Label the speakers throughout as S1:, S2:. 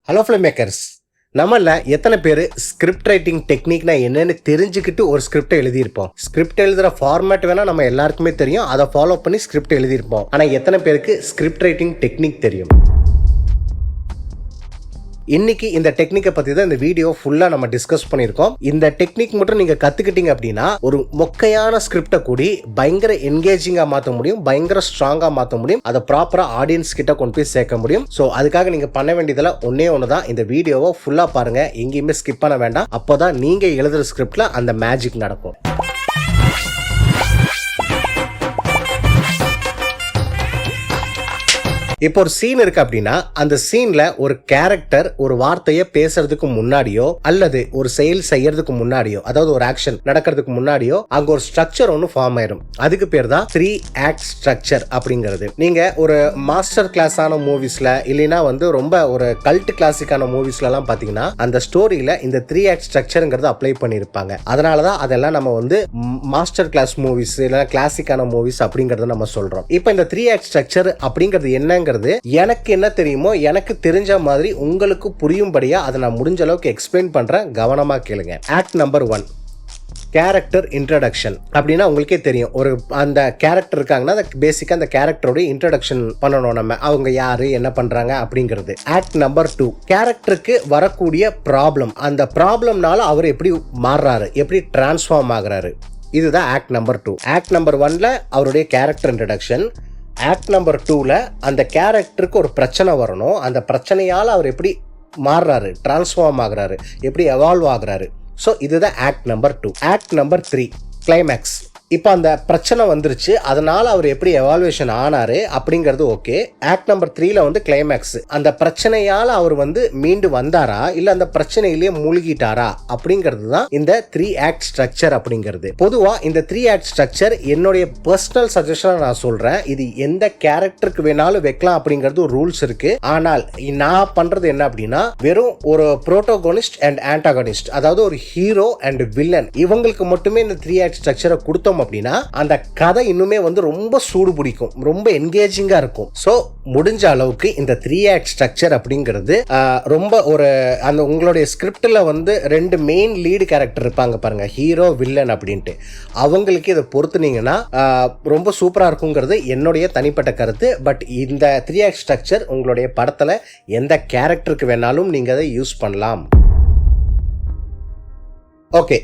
S1: Hello film makers, நம்மள எத்தனை பேர் ஸ்கிரிப்ட் ரைட்டிங் டெக்னிக்னா என்னன்னு தெரிஞ்சுக்கிட்டு ஒரு ஸ்கிரிப்டை எழுதியிருப்போம். ஸ்கிரிப்ட் எழுதுற ஃபார்மேட் வேணா நம்ம எல்லாருக்குமே தெரியும், அதை ஃபாலோ பண்ணி ஸ்கிரிப்ட் எழுதியிருப்போம். ஆனால் எத்தனை பேருக்கு ஸ்கிரிப்ட் ரைட்டிங் டெக்னிக் தெரியும்? இன்னைக்கு இந்த டெக்னிக்கை பற்றி தான் இந்த வீடியோ ஃபுல்லாக நம்ம டிஸ்கஸ் பண்ணியிருக்கோம். இந்த டெக்னிக் மட்டும் நீங்கள் கற்றுக்கிட்டீங்க அப்படின்னா ஒரு மொக்கையான ஸ்கிரிப்டை கூடி பயங்கர என்கேஜிங்காக மாற்ற முடியும், பயங்கர ஸ்ட்ராங்காக மாற்ற முடியும், அதை ப்ராப்பராக ஆடியன்ஸ் கிட்ட கொண்டு போய் சேர்க்க முடியும். ஸோ அதுக்காக நீங்கள் பண்ண வேண்டியதில் ஒன்று தான், இந்த வீடியோவை ஃபுல்லாக பாருங்கள், எங்கேயுமே ஸ்கிப் பண்ண வேண்டாம். அப்போ தான் நீங்கள் எழுதுகிற ஸ்கிரிப்டில் அந்த மேஜிக் நடக்கும். இப்போ ஒரு சீன் இருக்கு அப்படின்னா அந்த சீன்ல ஒரு கேரக்டர் ஒரு வார்த்தையை பேசுறதுக்கு முன்னாடியோ அல்லது ஒரு செயல் செய்யறதுக்கு முன்னாடியோ, அதாவது ஒரு ஆக்ஷன் நடக்கிறதுக்கு முன்னாடியோ அங்க ஒரு ஸ்ட்ரக்சர் ஒன்று ஃபார்ம் ஆயிரும். அதுக்கு பேர் தான் 3 ஆக்ட் ஸ்ட்ரக்சர் அப்படிங்கிறது. நீங்க ஒரு மாஸ்டர் கிளாஸான மூவிஸ்ல இல்லைன்னா ரொம்ப ஒரு கல்ட் கிளாசிக்கான மூவிஸ்ல எல்லாம் பாத்தீங்கன்னா அந்த ஸ்டோரியில இந்த 3 ஆக்ட் ஸ்ட்ரக்சர்ங்கிறது அப்ளை பண்ணிருப்பாங்க. அதனாலதான் அதெல்லாம் நம்ம மாஸ்டர் கிளாஸ் மூவிஸ் இல்ல கிளாசிக்கான மூவிஸ் அப்படிங்கறத நம்ம சொல்றோம். இப்போ இந்த 3 ஆக்ட் ஸ்ட்ரக்சர் அப்படிங்கிறது என்னங்க, எனக்கு என்ன தெரியுமோ எனக்கு தெரிஞ்ச மாதிரி உங்களுக்கு புரியும்படியா அதை நான் முடிஞ்ச அளவுக்கு எக்ஸ்பிளைன் பண்றேன், கவனமா கேளுங்க. Act number 1, character introduction. அப்படின்னா உங்களுக்கே தெரியும், ஒரு அந்த கேரக்டர் இருக்காங்கன்னா பேசிக்கா அந்த கேரக்டரோட இன்ட்ரடக்ஷன் பண்ணணும் நம்ம, அவங்க யாரு என்ன பண்றாங்க அப்படிங்கிறது. ஆக்ட் நம்பர் 2, கேரக்டருக்கு வரக்கூடிய ப்ராப்ளம், அந்த ப்ராப்ளம்னால அவர் எப்படி மாறுறாரு, எப்படி டிரான்ஸ்ஃபார்ம் ஆகுறாரு, இதுதான் ஆக்ட் நம்பர் 2. ஆக்ட் நம்பர் 1ல அவருடைய கேரக்டர் இன்ட்ரடக்ஷன். ஆக்ட் நம்பர் 2ல அந்த கேரக்டருக்கு ஒரு பிரச்சனை வரணும், அந்த பிரச்சனையால அவர் எப்படி மாறுறாரு, டிரான்ஸ்ஃபார்ம் ஆகுறாரு, எப்படி எவால்வ் ஆகுறாரு. ஸோ இதுதான் act number 2. Act number 3, climax. இப்போ அந்த பிரச்சனை வந்துருச்சு, அதனால அவர் எப்படி எவால்வேஷன் ஆனாரு அப்படிங்கிறது ஓகே. ஆக்ட் நம்பர் 3ல கிளைமேக்ஸ், அந்த பிரச்சனையால அவர் மீண்டு வந்தாரா இல்ல அந்த பிரச்சனையிலேயே மூழ்கிட்டாரா அப்படிங்கிறது தான் இந்த 3 ஆக்ட் ஸ்ட்ரக்சர் அப்படிங்கிறது. பொதுவா இந்த 3 ஆக்ட் ஸ்ட்ரக்சர் என்னுடைய பர்சனல் சஜஷன் நான் சொல்றேன், இது எந்த கேரக்டருக்கு வேணாலும் வைக்கலாம் அப்படிங்கிறது ஒரு ரூல்ஸ் இருக்கு. ஆனால் நான் பண்றது என்ன அப்படின்னா, வெறும் ஒரு புரோட்டோகோனிஸ்ட் அண்ட் ஆன்டாகனிஸ்ட், அதாவது ஒரு ஹீரோ அண்ட் வில்லன், இவங்களுக்கு மட்டுமே இந்த 3 ஆக்ட் ஸ்ட்ரக்சரை கொடுத்தோம் அப்படின்னா அந்த கதை இன்னுமே ரொம்ப சூடு பிடிக்கும், ரொம்ப என்கேஜிங்கா இருக்கும். சோ முடிஞ்ச அளவுக்கு இந்த 3 ஆக்ட் ஸ்ட்ரக்சர் அப்படிங்கிறது ரொம்ப ஒரு அந்த உங்களுடைய ஸ்கிரிப்ட்ல 2 மெயின் லீடு கேரக்டர் இருப்பாங்க பாருங்க, ஹீரோ வில்லன் அப்படின்ட்டு, அவங்களுக்கு இதை பொறுத்துனீங்கன்னா ரொம்ப சூப்பரா இருக்குங்கிறது என்னுடைய தனிப்பட்ட கருத்து. பட் இந்த 3 ஆக்ட் ஸ்ட்ரக்சர் உங்களுடைய படத்துல எந்த கேரக்டருக்கு வேணாலும் நீங்க அதை யூஸ் பண்ணலாம். ஓகே,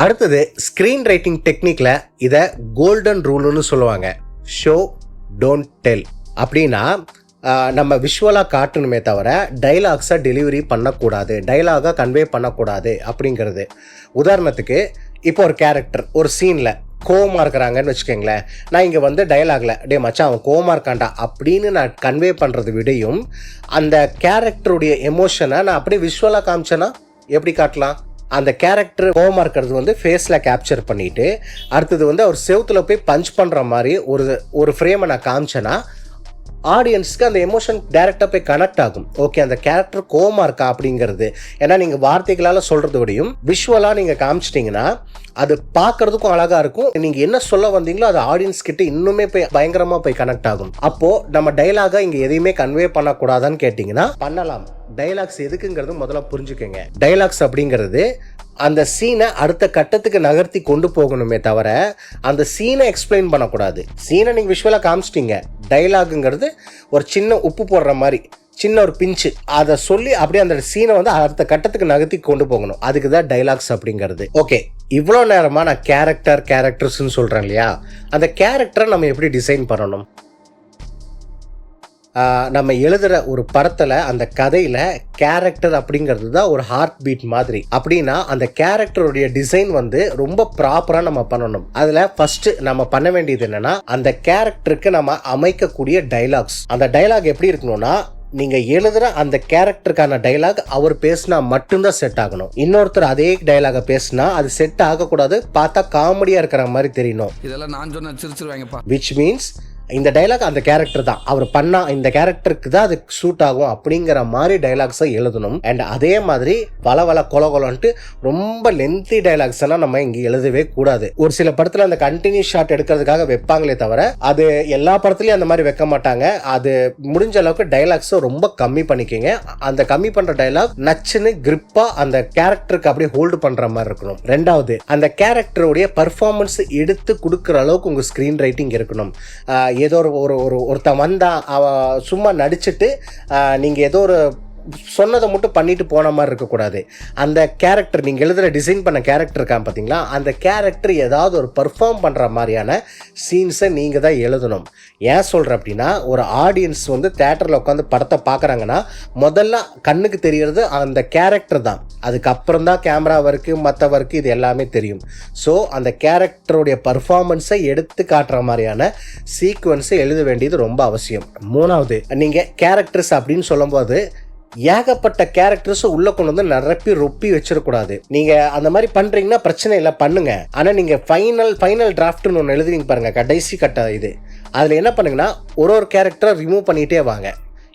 S1: அடுத்தது ஸ்கிரீன் ரைட்டிங் டெக்னிக்ல இத கோல்டன் ரூல்னு சொல்லுவாங்க. Show don't tell. அப்படின்னா நம்ம விஷுவலா காட்டணுமே தவிர டைலாக்ஸை டெலிவரி பண்ணக்கூடாது, டைலாகா கன்வே பண்ணக்கூடாது அப்படிங்கிறது. உதாரணத்துக்கு இப்போ ஒரு கேரக்டர் ஒரு சீன்ல கோவமா இருக்கிறாங்கன்னு வச்சுக்கோங்களேன், நான் இங்க டைலாக்ல டே மச்சான் அவன் கோவமா இருக்காண்டா அப்படின்னு நான் கன்வே பண்றது விடையும், அந்த கேரக்டருடைய எமோஷனை நான் அப்படியே விஷுவலா காமிச்சேன்னா எப்படி காட்டலாம்? அந்த கேரக்டர் கோவமா இருக்கிறது ஃபேஸ்ல கேப்சர் பண்ணிட்டு அடுத்தது அவர் செவுத்துல போய் பஞ்ச் பண்ற மாதிரி ஒரு ஃப்ரேமை நான் காமிச்சேன்னா ஆடியன்ஸ்க்கு அந்த எமோஷன் டைரக்டா போய் கனெக்ட் ஆகும். ஓகே, அந்த கேரக்டர் கோவமா இருக்கா அப்படிங்கிறது. ஏன்னா நீங்க வார்த்தைகளால சொல்றது விடையும் விஷுவலா நீங்க காமிச்சிட்டீங்கன்னா அது பார்க்கறதுக்கும் அழகா இருக்கும். நீங்க என்ன சொல்ல வந்தீங்களோ அது ஆடியன்ஸ் கிட்ட இன்னுமே போய் பயங்கரமா போய் கனெக்ட் ஆகும். அப்போ நம்ம டைலாகா இங்க எதையுமே கன்வே பண்ணக்கூடாதான்னு கேட்டீங்கன்னா பண்ணலாம். டைலாக்ஸ் எதுக்குங்கிறது முதல்ல புரிஞ்சுக்கங்க. டைலாக்ஸ் அப்படிங்கிறது அந்த சீனை அடுத்த கட்டத்துக்கு நகர்த்தி கொண்டு போகணுமே தவிர அந்த சீனை எக்ஸ்பிளைன் பண்ணக்கூடாது. சீனை நீங்க விஷுவலா காமிச்சிட்டீங்க, டைலாகுங்கிறது ஒரு சின்ன உப்பு போடுற மாதிரி சின்ன ஒரு பிஞ்சு, அதை சொல்லி அப்படியே அந்த சீனை அடுத்த கட்டத்துக்கு நகர்த்தி கொண்டு போகணும். அதுக்கு தான் டைலாக்ஸ் அப்படிங்கிறது. ஓகே, இவ்வளோ நேரமா நான் கேரக்டர்ஸ்ன்னு சொல்றேன் இல்லையா, அந்த கேரக்டரை நம்ம எப்படி டிசைன் பண்ணணும்? நம்ம எழுதுற ஒரு படத்துல அந்த கதையில கேரக்டர் அப்படிங்கிறது தான் ஒரு ஹார்ட் பீட் மாதிரி. அப்படின்னா அந்த கேரக்டருடைய டிசைன் ரொம்ப ப்ராப்பரா நம்ம பண்ணணும். அதுல ஃபர்ஸ்ட் நம்ம பண்ண வேண்டியது என்னன்னா, அந்த கேரக்டருக்கு நம்ம அமைக்கக்கூடிய டைலாக்ஸ். அந்த டைலாக் எப்படி இருக்கணும்னா, நீங்க எழுதுற அந்த கேரக்டருக்கான டைலாக் அவர் பேசினா மட்டும்தான் செட் ஆகணும். இன்னொருத்தர் அதே டைலாக பேசினா அது செட் ஆகக்கூடாது, பார்த்தா காமெடியா இருக்கிற மாதிரி தெரியணும்.
S2: இதெல்லாம் நான் சொன்ன சிரிச்சிருவாங்கப்பா.
S1: விச் மீன்ஸ் இந்த டைலாக் அந்த கேரக்டர் தான், அவர் பண்ணா இந்த கேரக்டருக்கு தான் அது சூட் ஆகும் அப்படிங்கிற மாதிரி டைலாக்ஸை எழுதணும். அண்ட் அதே மாதிரி பல கொலகொலன்ட்டு ரொம்ப லென்த்தி டைலாக்ஸ் எல்லாம் நம்ம இங்க எழுதவே கூடாது. ஒரு சில படத்துல அந்த கண்டினியூஸ் ஷாட் எடுக்கிறதுக்காக வைப்பாங்களே தவிர அது எல்லா படத்துலயும் அந்த மாதிரி வைக்க மாட்டாங்க. அது முடிஞ்ச அளவுக்கு டைலாக்ஸ் ரொம்ப கம்மி பண்ணிக்கங்க. அந்த கம்மி பண்ற டைலாக் நச்சுன்னு கிரிப்பா அந்த கேரக்டருக்கு அப்படியே ஹோல்டு பண்ற மாதிரி இருக்கணும். ரெண்டாவது, அந்த கேரக்டருடைய பர்ஃபார்மன்ஸ் எடுத்து கொடுக்குற அளவுக்கு உங்க ஸ்கிரீன் ரைட்டிங் இருக்கணும். ஏதோ ஒருத்தன் வந்தா அவ சும்மா நடிச்சுட்டு நீங்க ஏதோ ஒரு சொன்னதை மட்டும் பண்ணிட்டு போன மாதிரி இருக்கக்கூடாது. அந்த கேரக்டர் நீங்கள் எழுதுகிற டிசைன் பண்ண கேரக்டர் இருக்கான் பார்த்தீங்களா, அந்த கேரக்டர் ஏதாவது ஒரு பர்ஃபார்ம் பண்ணுற மாதிரியான சீன்ஸை நீங்கள் தான் எழுதணும். ஏன் சொல்கிறேன் அப்படின்னா, ஒரு ஆடியன்ஸ் வந்து தேட்டரில் உட்காந்து படத்தை பார்க்குறாங்கன்னா முதல்ல கண்ணுக்கு தெரியறது அந்த கேரக்டர் தான். அதுக்கப்புறம் தான் கேமரா ஒர்க்கு மற்ற ஒர்க்கு இது எல்லாமே தெரியும். ஸோ அந்த கேரக்டருடைய பர்ஃபார்மன்ஸை எடுத்து காட்டுற மாதிரியான சீக்வன்ஸை எழுத வேண்டியது ரொம்ப அவசியம். மூணாவது, நீங்கள் கேரக்டர்ஸ் அப்படின்னு சொல்லும்போது ஏகப்பட்ட கேரக்டர்ஸ் உள்ள கொண்டு வந்து நிரப்பி ரொப்பி வச்சிடக்கூடாது. நீங்க அந்த மாதிரி பண்றீங்கன்னா பிரச்சனை இல்லை, பண்ணுங்க. ஆனா நீங்க ஃபைனல் டிராஃப்ட்னு ஒன்று எழுதுவீங்க பாருங்க, கடைசி கட்ட இது, அதுல என்ன பண்ணுங்கன்னா ஒரு கேரக்டரை ரிமூவ் பண்ணிட்டே வாங்க.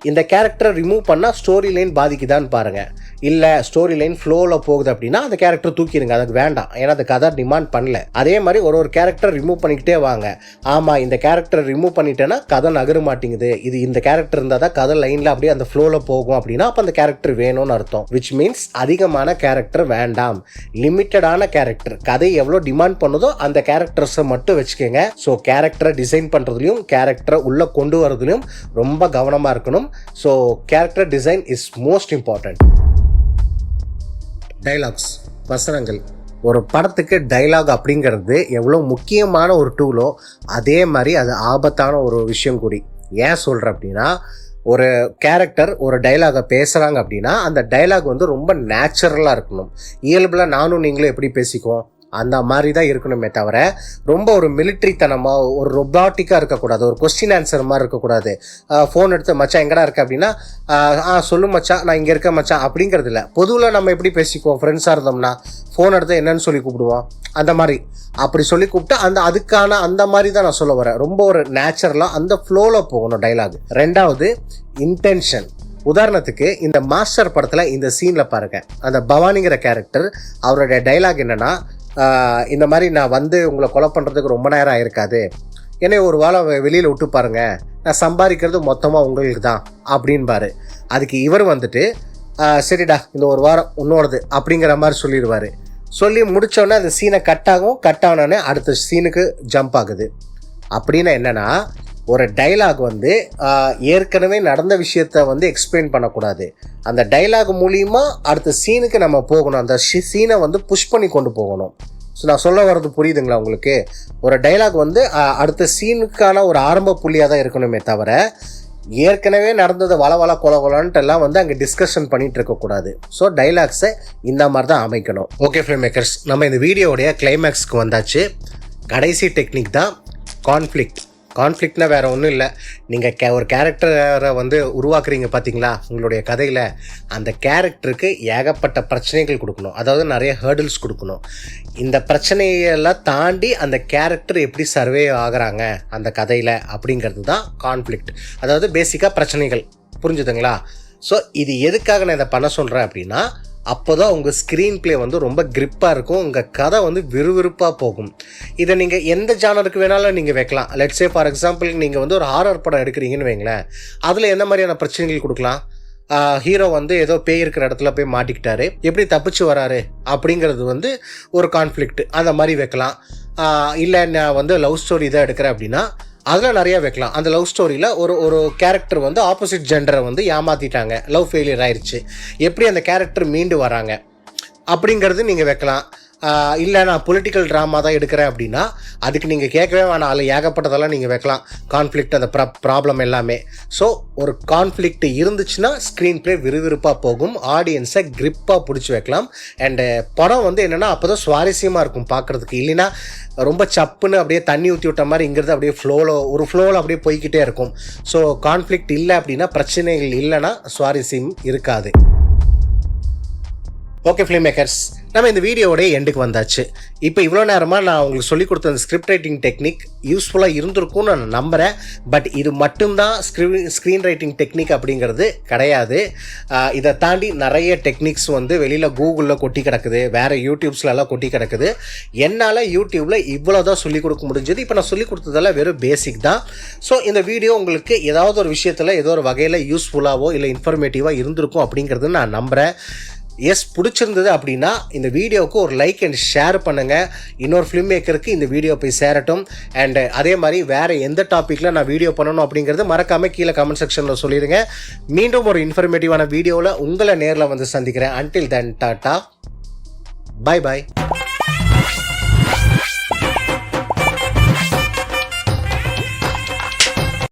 S1: இந்த கேரக்டரை ரிமூவ் பண்ணால் ஸ்டோரி லைன் பாதிக்குதான்னு பாருங்கள். இல்லை ஸ்டோரி லைன் ஃப்ளோவில் போகுது அப்படின்னா அந்த கேரக்டர் தூக்கிடுங்க, அதுக்கு வேண்டாம், ஏன்னா அது கதை டிமாண்ட் பண்ணல. அதே மாதிரி ஒரு கேரக்டர் ரிமூவ் பண்ணிக்கிட்டே வாங்க. ஆமாம், இந்த கேரக்டர் ரிமூவ் பண்ணிட்டேன்னா கதை நகர மாட்டேங்குது, இது இந்த கேரக்டர் இருந்தால் தான் கதை லைனில் அப்படியே அந்த ஃப்ளோவில் போகும் அப்படின்னா அப்போ அந்த கேரக்டர் வேணும்னு அர்த்தம். விச் மீன்ஸ் அதிகமான கேரக்டர் வேண்டாம், லிமிட்டடான கேரக்டர், கதை எவ்வளோ டிமாண்ட் பண்ணுதோ அந்த கேரக்டர்ஸை மட்டும் வச்சுக்கோங்க. ஸோ கேரக்டரை டிசைன் பண்ணுறதுலையும் கேரக்டரை உள்ளே கொண்டு வரதுலையும் ரொம்ப கவனமாக இருக்கணும். So character design is most important. Dialogues, வசனங்கள். ஒரு படத்துக்கு டைலாக் அப்படிங்கிறது எவ்வளோ முக்கியமான ஒரு டூலோ அதே மாதிரி அது ஆபத்தான ஒரு விஷயம் கூடி. ஏன் சொல்கிறேன் அப்படின்னா, ஒரு கேரக்டர் ஒரு டைலாகை பேசுகிறாங்க அப்படின்னா அந்த டைலாக் வந்து ரொம்ப நேச்சுரலாக இருக்கணும். இயல்பில் நானும் நீங்களும் எப்படி பேசிக்குவோம் அந்த மாதிரி தான் இருக்கணுமே தவிர ரொம்ப ஒரு மிலிட்ரித்தனமாக ஒரு ரொபாட்டிக்காக இருக்கக்கூடாது, ஒரு கொஸ்டின் ஆன்சர் மாதிரி இருக்கக்கூடாது. ஃபோன் எடுத்து மச்சான் எங்கடா இருக்க அப்படின்னா சொல்லு மச்சான் நான் இங்கே இருக்கேன் மச்சான் அப்படிங்கிறது இல்லை. பொதுவில் நம்ம எப்படி பேசிக்குவோம், ஃப்ரெண்ட்ஸாக இருந்தோம்னா ஃபோன் எடுத்து என்னன்னு சொல்லி கூப்பிடுவோம், அந்த மாதிரி அப்படி சொல்லி கூப்பிட்டு அதுக்கான அந்த மாதிரி தான் நான் சொல்ல வரேன். ரொம்ப ஒரு நேச்சுரலாக அந்த ஃப்ளோவில் போகணும் டைலாக். ரெண்டாவது, இன்டென்ஷன். உதாரணத்துக்கு இந்த மாஸ்டர் படத்தில் இந்த சீனில் பாருங்க, அந்த பவானிங்கிற கேரக்டர் அவருடைய டைலாக் என்னன்னா, இந்த மாதிரி நான் வந்து உங்களை கொலை பண்ணுறதுக்கு ரொம்ப நேரம் ஆயிருக்காது, என்னை ஒரு வாரம் வெளியில் விட்டு பாருங்க, நான் சம்பாதிக்கிறது மொத்தமாக உங்களுக்கு தான் அப்படின்பாரு. அதுக்கு இவர் வந்துட்டு சரிடா இந்த ஒரு வாரம் உன்னோடது அப்படிங்கிற மாதிரி சொல்லிடுவார். சொல்லி முடித்தோடனே அந்த சீனை கட் ஆகும், கட் ஆனோடனே அடுத்த சீனுக்கு ஜம்ப் ஆகுது. அப்படின்னா என்னென்னா, ஒரு டைலாக் வந்து ஏற்கனவே நடந்த விஷயத்த வந்து எக்ஸ்பிளைன் பண்ணக்கூடாது, அந்த டைலாக் மூலிமா அடுத்த சீனுக்கு நம்ம போகணும், அந்த சீனை வந்து புஷ் பண்ணி கொண்டு போகணும். ஸோ நான் சொல்ல வர்றது புரியுதுங்களா உங்களுக்கு? ஒரு டைலாக் வந்து அடுத்த சீனுக்கான ஒரு ஆரம்ப புள்ளியாக தான் இருக்கணுமே தவிர ஏற்கனவே நடந்தது வள கொலன்ட்டு எல்லாம் வந்து அங்கே டிஸ்கஷன் பண்ணிட்டு இருக்கக்கூடாது. ஸோ டைலாக்ஸை இந்த மாதிரி தான் அமைக்கணும். ஓகே ஃபில்ம் மேக்கர்ஸ், நம்ம இந்த வீடியோடைய கிளைமேக்ஸ்க்கு வந்தாச்சு. கடைசி டெக்னிக் தான் கான்ஃப்ளிக்ட். கான்ஃப்ளிக்ட்னா வேறு ஒன்றும் இல்லை, நீங்கள் ஒரு கேரக்டரை வந்து உருவாக்குறீங்க பார்த்தீங்களா உங்களுடைய கதையில், அந்த கேரக்டருக்கு ஏகப்பட்ட பிரச்சனைகள் கொடுக்கணும், அதாவது நிறைய ஹேர்டில்ஸ் கொடுக்கணும். இந்த பிரச்சனையெல்லாம் தாண்டி அந்த கேரக்டர் எப்படி சர்வே ஆகுறாங்க அந்த கதையில் அப்படிங்கிறது தான் கான்ஃப்ளிக்ட். அதாவது பேசிக்காக பிரச்சனைகள். புரிஞ்சுதுங்களா? ஸோ இது எதுக்காக நான் இதை பண்ண சொல்கிறேன் அப்படின்னா, அப்போ தான் உங்கள் ஸ்க்ரீன் பிளே வந்து ரொம்ப கிரிப்பாக இருக்கும், உங்கள் கதை வந்து விறுவிறுப்பாக போகும். இதை நீங்கள் எந்த ஜானருக்கு வேணாலும் நீங்கள் வைக்கலாம். லெட்ஸே ஃபார் எக்ஸாம்பிள் நீங்கள் வந்து ஒரு ஹாரர் படம் எடுக்கிறீங்கன்னு வைங்களேன், அதில் எந்த மாதிரியான பிரச்சனைகள் கொடுக்கலாம்? ஹீரோ வந்து ஏதோ பேய் இருக்கிற இடத்துல போய் மாட்டிக்கிட்டாரு, எப்படி தப்பிச்சு வராரு அப்படிங்கிறது வந்து ஒரு கான்ஃப்ளிக்ட், அந்த மாதிரி வைக்கலாம். இல்லை நான் வந்து லவ் ஸ்டோரி தான் எடுக்கிறேன் அப்படின்னா அதில் நிறையா வைக்கலாம். அந்த லவ் ஸ்டோரியில் ஒரு கேரக்டர் வந்து ஆப்போசிட் ஜெண்டரை வந்து ஏமாற்றிட்டாங்க, லவ் ஃபெயிலியர் ஆயிடுச்சு, எப்படி அந்த கேரக்டர் மீண்டு வராங்க அப்படிங்கிறது நீங்கள் வைக்கலாம். இல்லை நான் பொலிட்டிக்கல் ட்ராமா தான் எடுக்கிறேன் அப்படின்னா அதுக்கு நீங்கள் கேட்கவே வேணாம், அதில் ஏகப்பட்டதெல்லாம் நீங்கள் வைக்கலாம் கான்ஃப்ளிக்ட், அந்த ப்ராப்ளம் எல்லாமே. ஸோ ஒரு கான்ஃப்ளிக்ட் இருந்துச்சுன்னா ஸ்க்ரீன் பிளே விறுவிறுப்பாக போகும், ஆடியன்ஸை கிரிப்பாக பிடிச்சி வைக்கலாம். அண்டு படம் வந்து என்னென்னா அப்போ தான் சுவாரஸ்யமாக இருக்கும் பார்க்குறதுக்கு. இல்லைன்னா ரொம்ப சப்புன்னு அப்படியே தண்ணி ஊற்றி விட்ட மாதிரி இங்கிறது அப்படியே ஃப்ளோவில் அப்படியே போய்கிட்டே இருக்கும். ஸோ கான்ஃப்ளிக்ட் இல்லை அப்படின்னா, பிரச்சனைகள் இல்லைன்னா சுவாரஸ்யம் இருக்காது. ஓகே ஃபிலிம் மேக்கர்ஸ், நம்ம இந்த வீடியோவோட எண்டுக்கு வந்தாச்சு. இப்போ இவ்வளோ நேரமாக நான் உங்களுக்கு சொல்லிக் கொடுத்த அந்த ஸ்கிரிப்ட் ரைட்டிங் டெக்னிக் யூஸ்ஃபுல்லாக இருந்திருக்கும்னு நான் நம்புகிறேன். பட் இது மட்டும்தான் ஸ்க்ரீன் ரைட்டிங் டெக்னிக் அப்படிங்கிறது கிடையாது. இதை தாண்டி நிறைய டெக்னிக்ஸ் வந்து வெளியில் கூகுளில் கொட்டி கிடக்குது, வேறு யூடியூப்ஸ்லலாம் கொட்டி கிடக்குது. என்னால் யூடியூப்பில் இவ்வளோ தான் சொல்லிக் கொடுக்க முடிஞ்சது. இப்போ நான் சொல்லிக் கொடுத்ததெல்லாம் வெறும் பேசிக் தான். ஸோ இந்த வீடியோ உங்களுக்கு ஏதாவது ஒரு விஷயத்தில் ஏதோ ஒரு வகையில் யூஸ்ஃபுல்லாகவோ இல்லை இன்ஃபர்மேட்டிவாக இருந்திருக்கும் அப்படிங்கிறது நான் நம்புகிறேன். பிடிச்சிருந்தது அப்படின்னா இந்த வீடியோவுக்கு ஒரு லைக் அண்ட் ஷேர் பண்ணுங்கள். இன்னொரு ஃபிலிம் மேக்கருக்கு இந்த வீடியோ போய் சேரட்டும். அண்ட் அதே மாதிரி வேறு எந்த டாப்பிக்கில் நான் வீடியோ பண்ணணும் அப்படிங்கிறது மறக்காமல் கீழே கமெண்ட் செக்ஷனில் சொல்லிடுங்க. மீண்டும் ஒரு இன்ஃபர்மேட்டிவான வீடியோவில் உங்களை நேரில் வந்து சந்திக்கிறேன். Until then tata, bye bye.